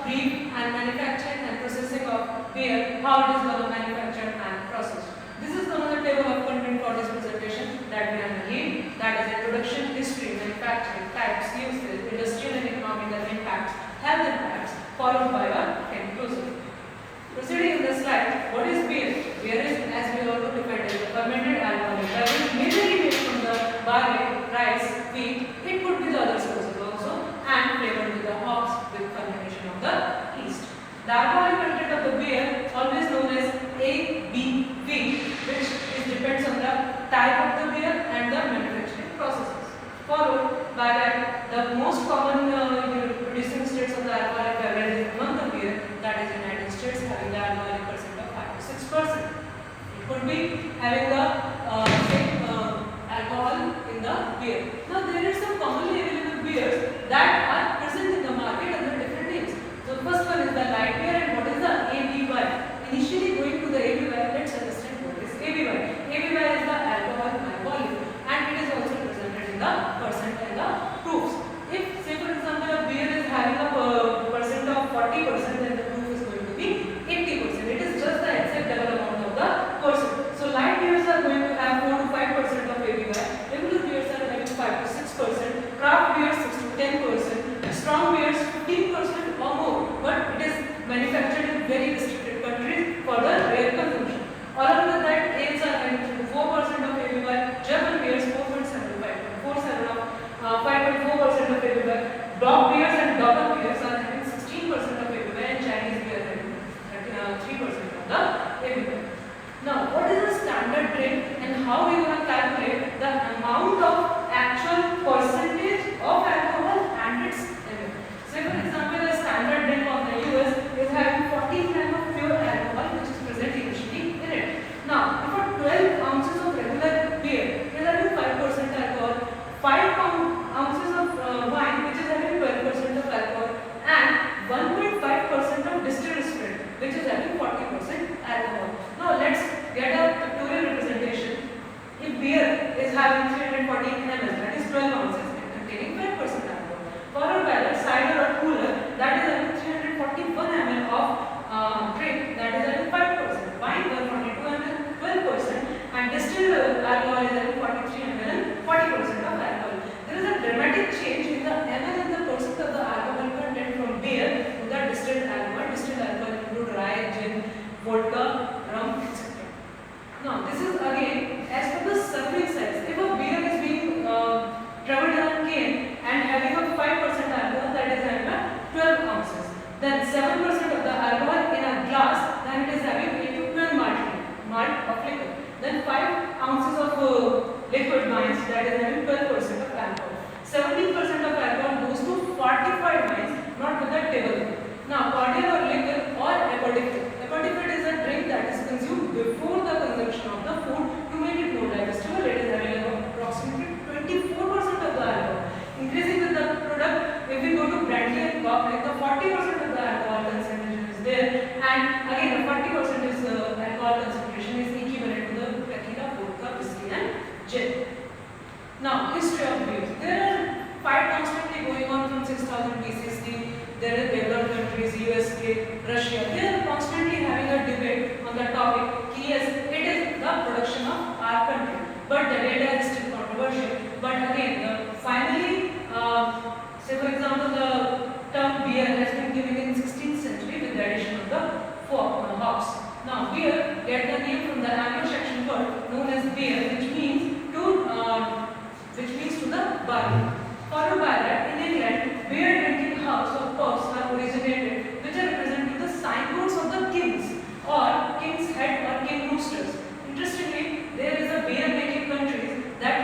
brief and manufacturing and processing of beer, how it is going to manufacture and processed. This is another table of content for this presentation that we have made, that is introduction, history, manufacturing, types, uses, industrial and economical impacts, health impacts, followed by a conclusion. Proceeding in the slide, what is beer? Beer is, as we all know, defined as a fermented alcoholic beverage majorly made from the barley, rice, wheat. It could be the other sources also, and flavored with the hops with fermentation of the yeast. The alcoholic content of the beer, always known as ABV, which depends on the type of the beer and the manufacturing processes. Followed by that, the most common producing states of the alcoholic beverage among the beer, that is United States, having the alcoholic percent of 5 to 6%. It could be having the same alcohol in the beer. Now there are some commonly available beers that are present in the market under different names. So the first one is the light beer, and what is the ABY? Initially going to the ABY, let's understand what is ABY. ABY is the alcohol by volume, and it is also represented in the percent and the proofs. If say for example a beer is having a percent of 40%, then the proof is going to be 80%. It is just the exact double amount of the percent. So light beers are going to have 4 to 5% of ABY. Regular beers are having 5 to 6%. Craft beers 6 to 10%. Strong beers 15% or more. But it is manufactured in very restricted countries for the rare consumption. Along with that, ales are having 4% of ABY. German beers 4.7 to 5.47 of 5.4% of ABY. Dog beers and double beers are having 16% of ABY, and Chinese beer having 3% of the ABY. Now, what is a standard drink and how we going to calculate the amount of actual percentage of alcohol and its ABY? Say for example, a standard drink of the US is having 14 grams of pure alcohol, which is present initially in it. Now, if a 12 ounces of regular beer is having 5% alcohol, 5 ounces of wine, which is having 12% of alcohol, and 1.5% of distilled spirit, which is having 40% alcohol. Now let's get a pictorial representation. If beer is having 340 ml, that is 12 ounces, containing 5% alcohol, followed by the cider or cooler, that is having 341 ml of drink, that is having 5%, wine 142 ml, 12%, and distilled alcohol is having 43 ml and 40% of alcohol. There is a dramatic change in the ml and the percent of the alcohol content from beer to the distilled alcohol. Distilled alcohol include rye, gin, vodka, rum, etc. Now this is again as per the serving size. If a beer is being traveled on a cane and having a 5% alcohol, that is having a 12 ounces. Then 7% of the alcohol in a glass, then it is having 8 to 12 malt of liquor. Then 5 ounces of liquid wines, that is having 12% of alcohol. 17% of alcohol goes to fortified wines, not with the table. Now, cordial or liquor or aperitif. Aperitif is a drink that is consumed before the consumption of the food to make it more digestible. It is having approximately 24% of the alcohol. Increasing with the product, if we go to brandy and cocktail, the 40% of the alcohol concentration is there, and again the 40% is alcohol concentration is equivalent to the tequila, vodka, whiskey, and gin. Now, history of beer. There are fight constantly going on from 6000 BCE. There are developed countries, USA, Russia. They are constantly having a debate on the topic. Yes, it is the production of our country, but the data is still controversial. But again, finally, say for example, the term beer has been given in 16th century with the addition of the hops. Now, beer get the name from the Anglo-Saxon word known as beer, which means to the barley. Followed by that, in England, beer drinking hubs or pubs are originated, which are representing the signboards of the kings or king's head or king roosters. Interestingly, there is a beer making countries that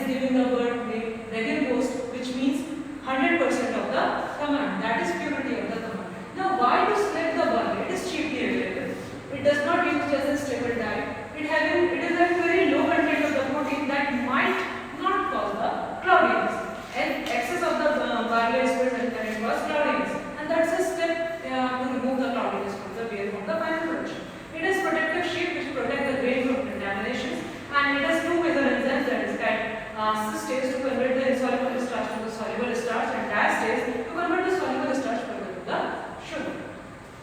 giving the word name Regenbost, which means 100% of the command. That is purity of the command. Now, why to select the barley? It is cheaply available. It does not use as a staple diet. It is a very low content of the protein that might not cause the cloudiness. And excess of the barley is present can cause cloudiness. And that's a step to remove the cloudiness from the beer from the final production. It is protective sheet which protect the grain from contaminations, and it has two major enzymes, that is systase to convert the insoluble starch to the soluble starch, and diastase to convert the soluble starch further to the sugar.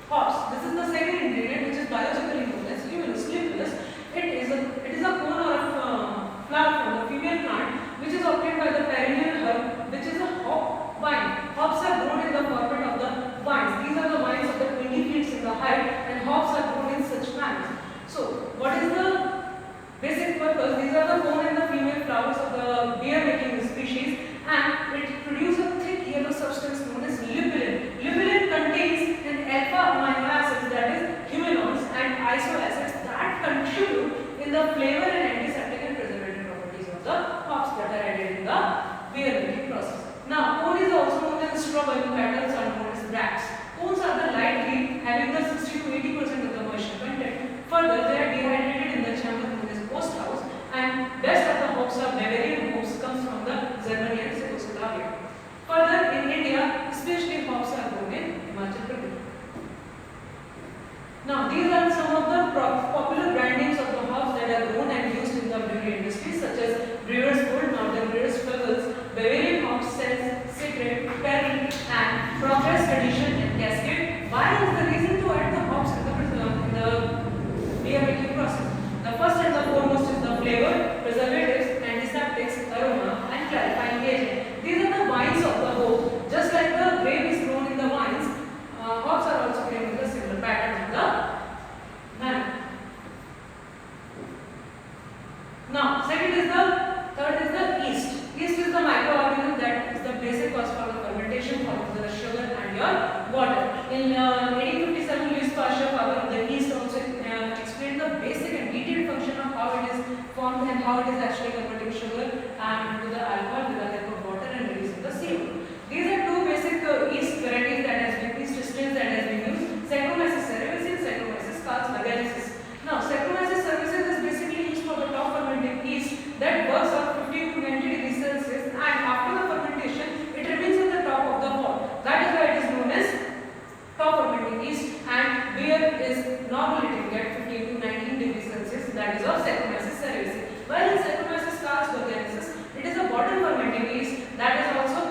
Hops. This is the second ingredient which is biologically known as limonous. It is a cone or a flower from the female plant which is obtained by the perennial herb, which is a hop vine. Hops are grown in the format of the vines. These are the vines of the 20 feet in the height, and hops are grown in such manners. So, what is the basic purpose? These are the cone and the female flowers of the beer making species, and it produces a thick yellow substance known as lupulin. Lupulin contains an alpha amino acids, that is humanones, and isoacids that contribute in the flavor and antiseptic and preservative properties of the hops that are added in the beer making process. Now, cone is also known as straw, while petals are known as bracts. Cones are the light green, having the 60 to 80% of the moisture content. Further, they are dehydrated in the chamber known as post house, and best of the hops are Bavarian hops, comes from the Germany and Czechoslovakia. Further, in India, especially hops are grown in Himachal Pradesh. Now, these are some of the popular brandings of the hops that are grown and used in the brewery industry, such as Brewer's Gold, Northern Brewer's Fuggles, Bavarian Hops, Cells, Secret, Perry, and Progress Tradition and Cascade. Why is the reason to add the hops in the beer making process? The first and the foremost is the flavor, preservatives, antiseptics, aroma, and clarifying agent. These are the vines of the hop. Just like the grape is grown in the vines, hops are also grown in the similar pattern of the manner. Now, third is the yeast. Yeast is the microorganism that is the basic cause for the fermentation for the sugar and your water. In 1857, Louis Pasteur, father of the yeast, also explained the basic and detailed function of how it is formed and how it is actually converting sugar and to the alcohol with the help of water and releasing the CO2. These are two basic yeast varieties that has been yeast strains that has been used: Saccharomyces cerevisiae and Saccharomyces calcium. Now, Saccharomyces cerevisiae is basically used for the top fermenting yeast that works on 15 to 90 degrees Celsius, and after the fermentation, it remains at the top of the pot. That is why it is known as top fermenting yeast, and beer is normally taken at 15 to 19 degrees Celsius, that is of Saccharomyces cerevisiae. While in Saccharomyces calcium, it is a bottom fermenting yeast that is also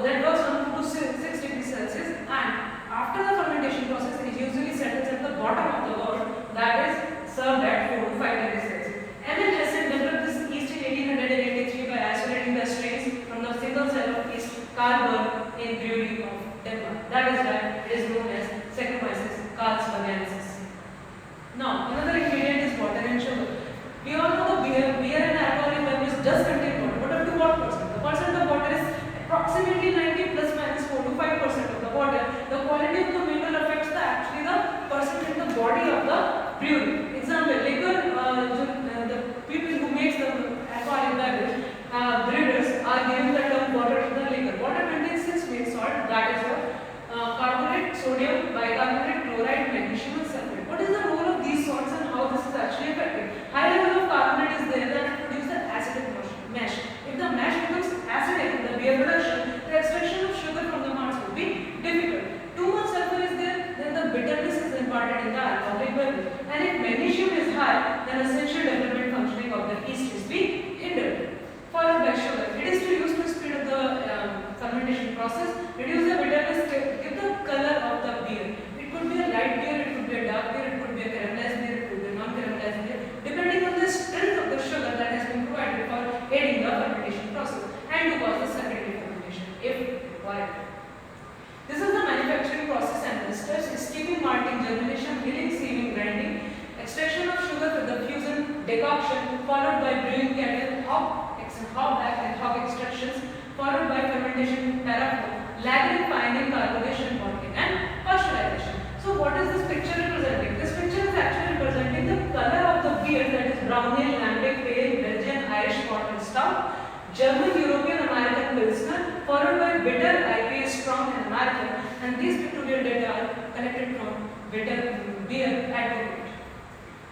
that works on 2 to 6 degrees Celsius, and after the fermentation process, it usually settles at the bottom of the vat, that is served at 4 to 5 degrees Celsius. Emil Hessen developed this yeast in 1883 by isolating the strains from the single cell of yeast Carlsberg in brewery of Denmark. That is why it is known as Saccharomyces calcium. Now, another ingredient is water and sugar. We all know the beer and alcoholic beverage does contain water, but up to what percent? The percent of water is approximately 90 plus minus 4 to 5% of the water. The quality of the mineral affects actually the percent in the body of the brewery. Example, liquor, the people who makes the alcoholic beverage, brewers are giving the term water to the liquor. Water contains 6 main salts, that is what? Carbonate, sodium, bicarbonate, chloride, magnesium, and sulfate. What is the role of these salts and how this is actually affected? High level of carbonate is there that produces the acidic mash. If the mash becomes acidic in the beer production, the extraction of sugar from the malts will be difficult. Too much sulfur is there, then the bitterness is imparted in the alcoholic beverage. And if magnesium is high, then essential development functioning of the yeast is being hindered. Followed by sugar. It is to use to speed up the fermentation process, reduce the bitterness, give the color of the beer. It could be a light beer, it could be a dark beer, it could be a caramelized beer, it could be a non-caramelized beer, depending on the strength of the sugar that has been provided for aiding the fermentation process and to cause the secondary fermentation if required. This is the manufacturing process and the steps: steeping, malting, germination, milling, sieving, grinding, extraction of sugar with the fusion, decoction, followed by brewing kettle, hop back and hop extractions, followed by fermentation, paraffin, lagering, fining, carbonation, malting, and pasteurization. So, what is this picture representing? This picture is actually representing the color of the beer, that is brown ale, lambic, pale, Belgian, Irish, pot, and stout. German, European, American Pilsner, followed by bitter, IPA, strong and American, and these pictorial data are collected from bitter beer aggregate.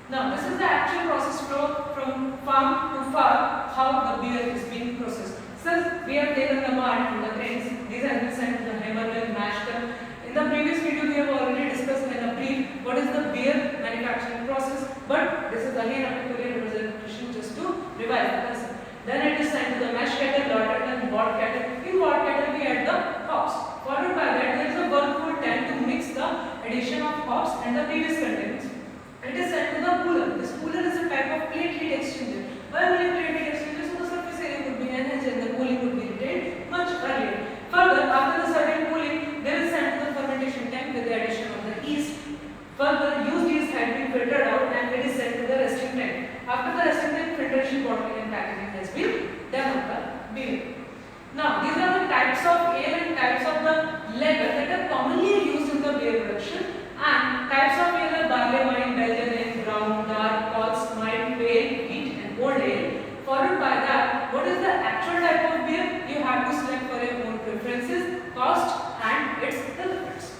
Now, this is the actual process flow from farm to farm, how the beer is being processed. So, we have taken the malt from the grains, these have been sent to the hammer mill, mash them. In the previous video, we have already discussed in a brief what is the beer manufacturing process, but this is again a pictorial representation just to revise the concept. Then it is sent to the mash kettle, lautered and wort kettle. In wort kettle, we add the hops. Followed by that, there is a whirlpool tank to mix the addition of hops and the previous containers. It is sent to the cooler. This cooler is a type of plate heat exchanger. Why only plate heat exchanger? So the surface area could be enhanced and the cooling would be retained much earlier. Further, after the certain cooling, they will send to the fermentation tank with the addition of the yeast. Further, used yeast had been filtered out and it is sent to the resting tank. After the resting tank, filtration, bottling and packaging has been done on the beer. Now, these are the types of ale and types of the lager that are commonly used in the beer production. And types of ale are barley wine, Belgian ale, brown, dark, Pils, mild, pale, wheat and old ale. Followed by that, what is the actual type of beer? You have to select for your own preferences, cost and its benefits.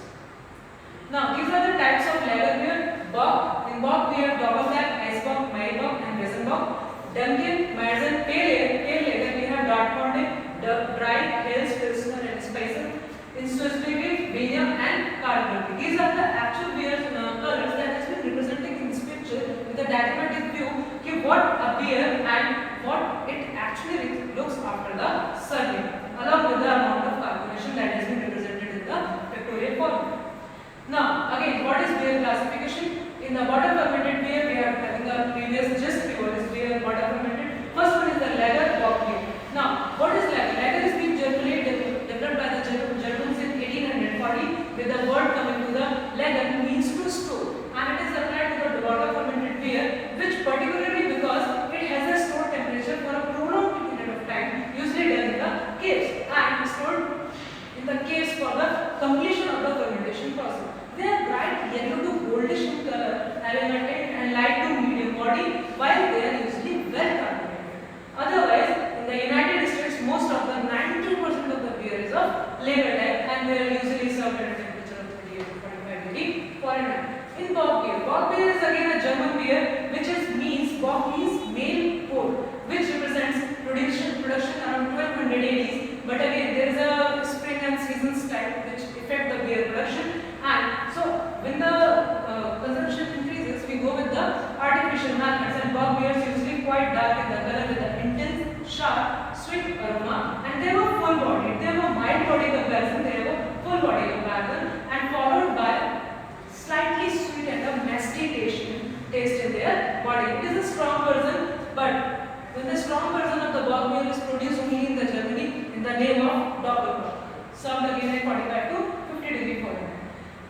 Now, these are the types of lager beer. Bock. In Bock we have double black, ice bock, mild bock and raisin bock. Dunkel, Marzen, pale lager we have Dortmund, dry, Hales, Pilsner and Spicer. In Swissberger, Vienna and Carlsberg. These are the actual beer colors that has been represented in this picture with a diagrammatic view of what a beer and what it actually looks after the serving, along with the amount of carbonation that has been represented in the pictorial form. Now, again, what is beer classification? In the bottom fermented beer, we are having the previous gist. What is beer bottom fermented? First one is the lager, bock beer. Now, what is lager? Lager is being generally developed by the Germans in 1840 with the word coming to the lager means to store, and it is applied to the bottom fermented beer, which particularly because it has a stored temperature for a prolonged period of time, usually done in the caves and stored in the caves for the completion of the fermentation process. They are bright yellow to goldish in color, aromatic and light to medium body, while they are usually well carbonated. Otherwise, in the United States, most of the 92% of the beer is of lager type and they are usually served at a temperature of 38 to 45 degrees Fahrenheit. In Bock beer is again a German beer, which Bock means male port, which represents production around 1200 AD. But again, there is a spring and seasons type which affect the beer production, and so when the consumption increases, we go with the artificial methods. And Bock beers usually quite dark in the color with an intense, sharp, sweet aroma, and they have a full body. They have a mild body comparison. They have a full body comparison, and followed by slightly sweet and a musty taste in their body. It is a strong version, but when the strong version of the Bock beer is produced only in the Germany in the name of Doppelbock, served again at 45 to 50 degrees Fahrenheit.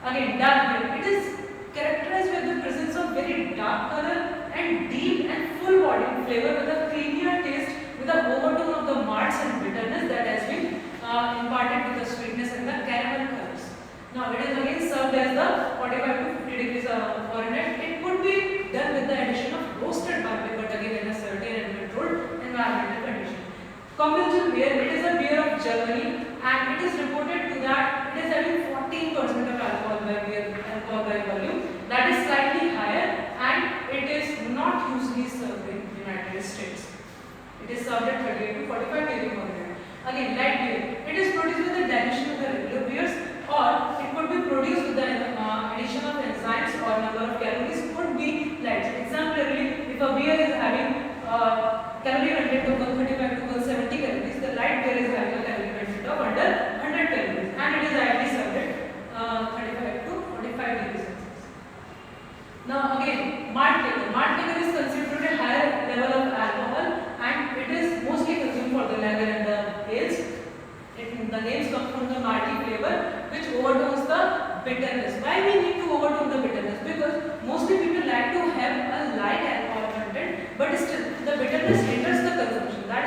Again, dark beer. It is characterized with the presence of very dark color and deep and full bodied flavor with a creamier taste with the overtone of the malts and bitterness that has been imparted with the sweetness and the caramel colors. Now, it is again served as the 45 to 50 degrees Fahrenheit. It could be done with the addition of roasted barley, but again in a certain and controlled environmental condition. Communal beer, it is a beer of Germany, and it is reported to that it is having 14% of alcohol by volume. That is slightly higher, and it is not usually served in United States. It is served at 38 to 45 degrees Fahrenheit. Again, light beer. It is produced with the dilution of the regular beers, or it could be produced with the addition of enzymes or number of calories could be light. Exemplarily, if a beer is having calorie content of 135 to 170 calories, the light beer is having a calorie content of under 100 calories, and it is ideally served at 35 to 45 degrees Celsius. Now again, malt liquor. Malt liquor is considered a higher level of alcohol, and it is mostly consumed for the lager and the ales. The names come from the malty flavor, which overtones the bitterness. Why we need to overtone the bitterness? Because mostly people like to have a light alcohol content, but still the bitterness hinders the consumption. That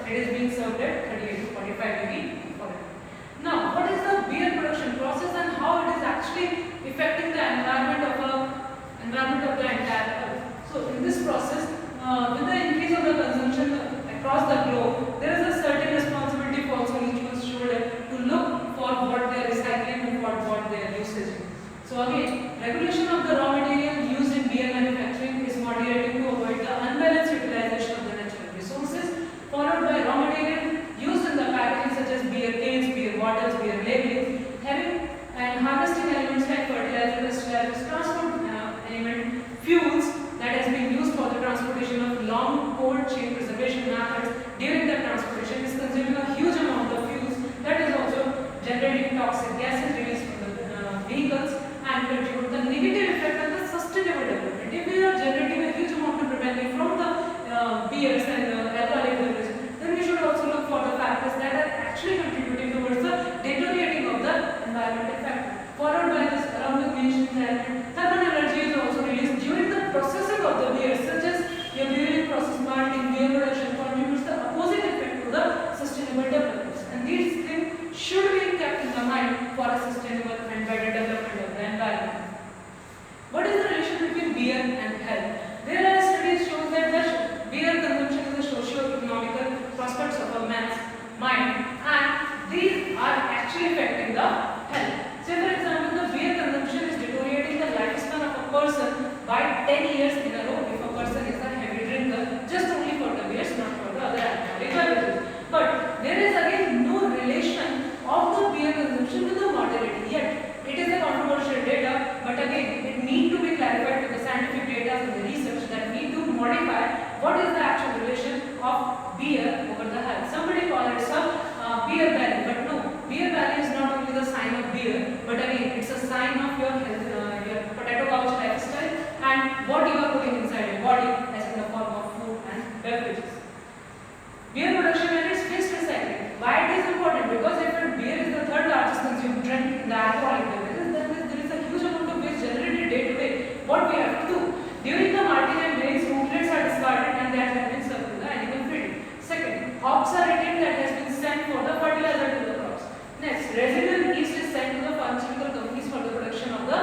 It is being served at 38 to 45 degree oven. Now, what is the beer production process and how it is actually affecting the environment of the entire earth? So, in this process, with the increase of the consumption across the globe, there is a certain responsibility for also each one's shoulder to look for what they are recycling and what they are using. So again, regulation of the raw material used in beer manufacturing is moderating to avoid the unbalanced utilization of the natural resources, followed by raw material used in the packaging such as beer cans, beer bottles, beer labels, having and harvesting elements like fertilizer, pesticides, transport element, fuels that has been used for the transportation of long cold chain preservation methods during the transportation is consuming a huge amount of fuels that is also generating toxic gases released from the vehicles and contribute the negative effect on the sustainable development. If we are generating a huge amount of revenue from the beers and alcoholic beverages, then we should also look for the factors that are actually contributing towards the deteriorating of the environmental factor. Followed by this, around the mentioned element, thermal energy is also released during the processing of the beer, such as your brewing process, malting, beer production contributes the opposite effect to the sustainable development. And these things should be kept in the mind for a sustainable and better development of the environment. What is the relation between beer and health? There are studies show that the beer consumption is a socio-economical prospects of a man's mind, and these are actually affecting the health. Say for example, the beer consumption is deteriorating the lifespan of a person by 10 years in a row if a person is a heavy drinker, just only for the beers, not for the other alcoholic beverages. But there is again no relation of the beer consumption with the mortality yet. It is a controversial data, but again, it need to be clarified with the scientific data and the research that need to modify what is the actual relation of beer over the health. Somebody calls it a beer belly, but no, beer belly is not only the sign of beer, but again, it's a sign of your health, your potato couch lifestyle and what you are putting inside your body as in the form of food and beverages. Beer production and its waste recycling. Why it is important? Because if beer is the third largest consumed drink in the alcoholic beverages, then there is a huge amount of waste generated day to day. What we have to do? During the malting and grains, fruitlets are discarded and that has been served to the animal feeding. Second, hops are retained that has been sent for the fertilizer to the crops. Next, residual yeast is sent to the pharmaceutical companies for the production of the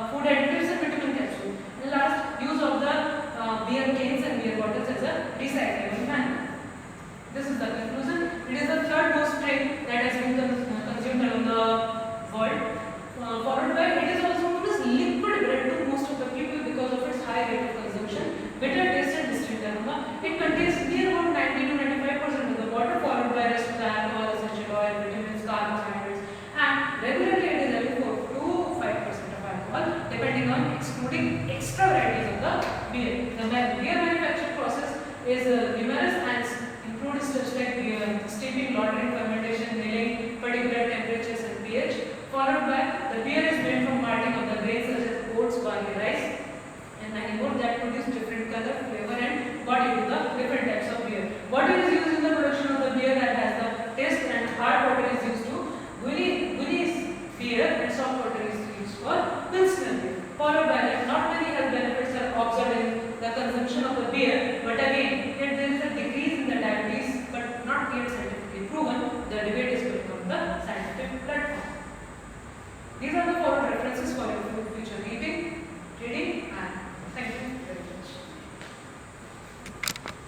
food additives and vitamin capsules. And last, use of the beer cans and beer bottles as a recycling manner. This is the conclusion. It is the third most drink that has been consumed around the world. Followed by, it is also known as liquid bread to most of the people because of its high rate of consumption. Bitter taste and distinct aroma. It contains near about 90 to 95% of the water, followed by rest of the alcohol, essential oil, vitamins, carbohydrates, and regularly it is having 4 to 5% of alcohol, depending on excluding extra varieties of the beer. The beer manufacturing process is numerous and include steps like steeping, laundering, fermentation, milling, particular temperatures and pH. Followed by the beer is made from malting of the grains such as oats, barley, rice, and many more that produce different color, flavor, and body with the different types of beer. What is used in the production